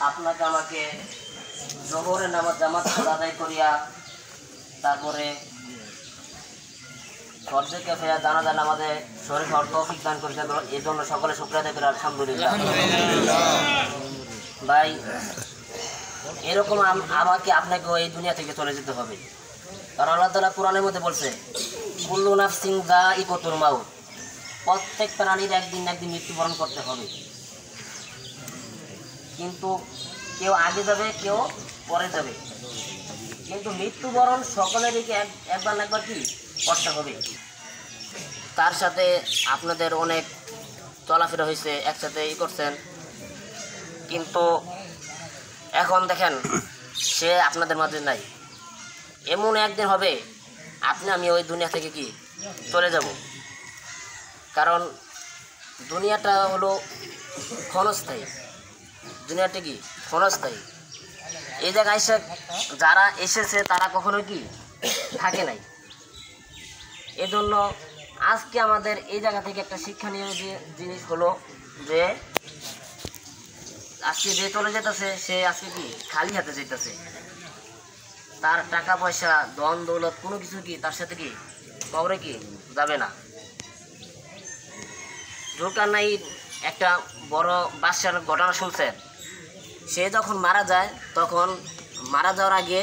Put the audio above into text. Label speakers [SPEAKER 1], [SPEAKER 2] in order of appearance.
[SPEAKER 1] আপনাকে আমাকে জোহরের নামাজ জামাত আদায় করিয়া তারপরে ফরজে কিফায়া জানাজা নামাজে শরীক হওয়ার তৌফিক দান করেছেন, এই জন্য সকলে শুকরিয়া আদায় করে আলহামদুলিল্লাহ। ভাই, এরকম আমাকে আপনাকেও এই দুনিয়া থেকে চলে যেতে হবে, কারণ আল্লাহ তাআলা কোরআনের মধ্যে বলছে কুল্লু নাফসিন যায়িকাতুল মাউত, প্রত্যেক প্রাণীর একদিন না একদিন মৃত্যুবরণ করতে হবে, কিন্তু কেউ আগে যাবে কেউ পরে যাবে, কিন্তু মৃত্যুবরণ সকলেরই একবার না একবার কি করতে হবে। তার সাথে আপনাদের অনেক চলাফেরা হয়েছে, একসাথে করছেন, কিন্তু এখন দেখেন সে আপনাদের মাঝে নাই। এমন একদিন হবে আমি ওই দুনিয়া থেকে কি চলে যাব, কারণ দুনিয়াটা হলো ক্ষণস্থায়ী, দুনিয়াটা কি ক্ষণস্থায়ী। এই জায়গায় যারা এসেছে তারা কখনো কি থাকে নাই। এজন্য আজকে আমাদের এই জায়গা থেকে একটা শিক্ষণীয় যে জিনিস হলো যে আজকে যে চলে যেতেছে সে আজকে কি খালি হাতে যেতেছে, তার টাকা পয়সা ধন দৌলত কোনো কিছু কি তার সাথে কি কবরে কি যাবে না। জুলকারনাইন একটা বড় বাদশার ঘটনা শুনছেন, সে যখন মারা যায় তখন মারা যাওয়ার আগে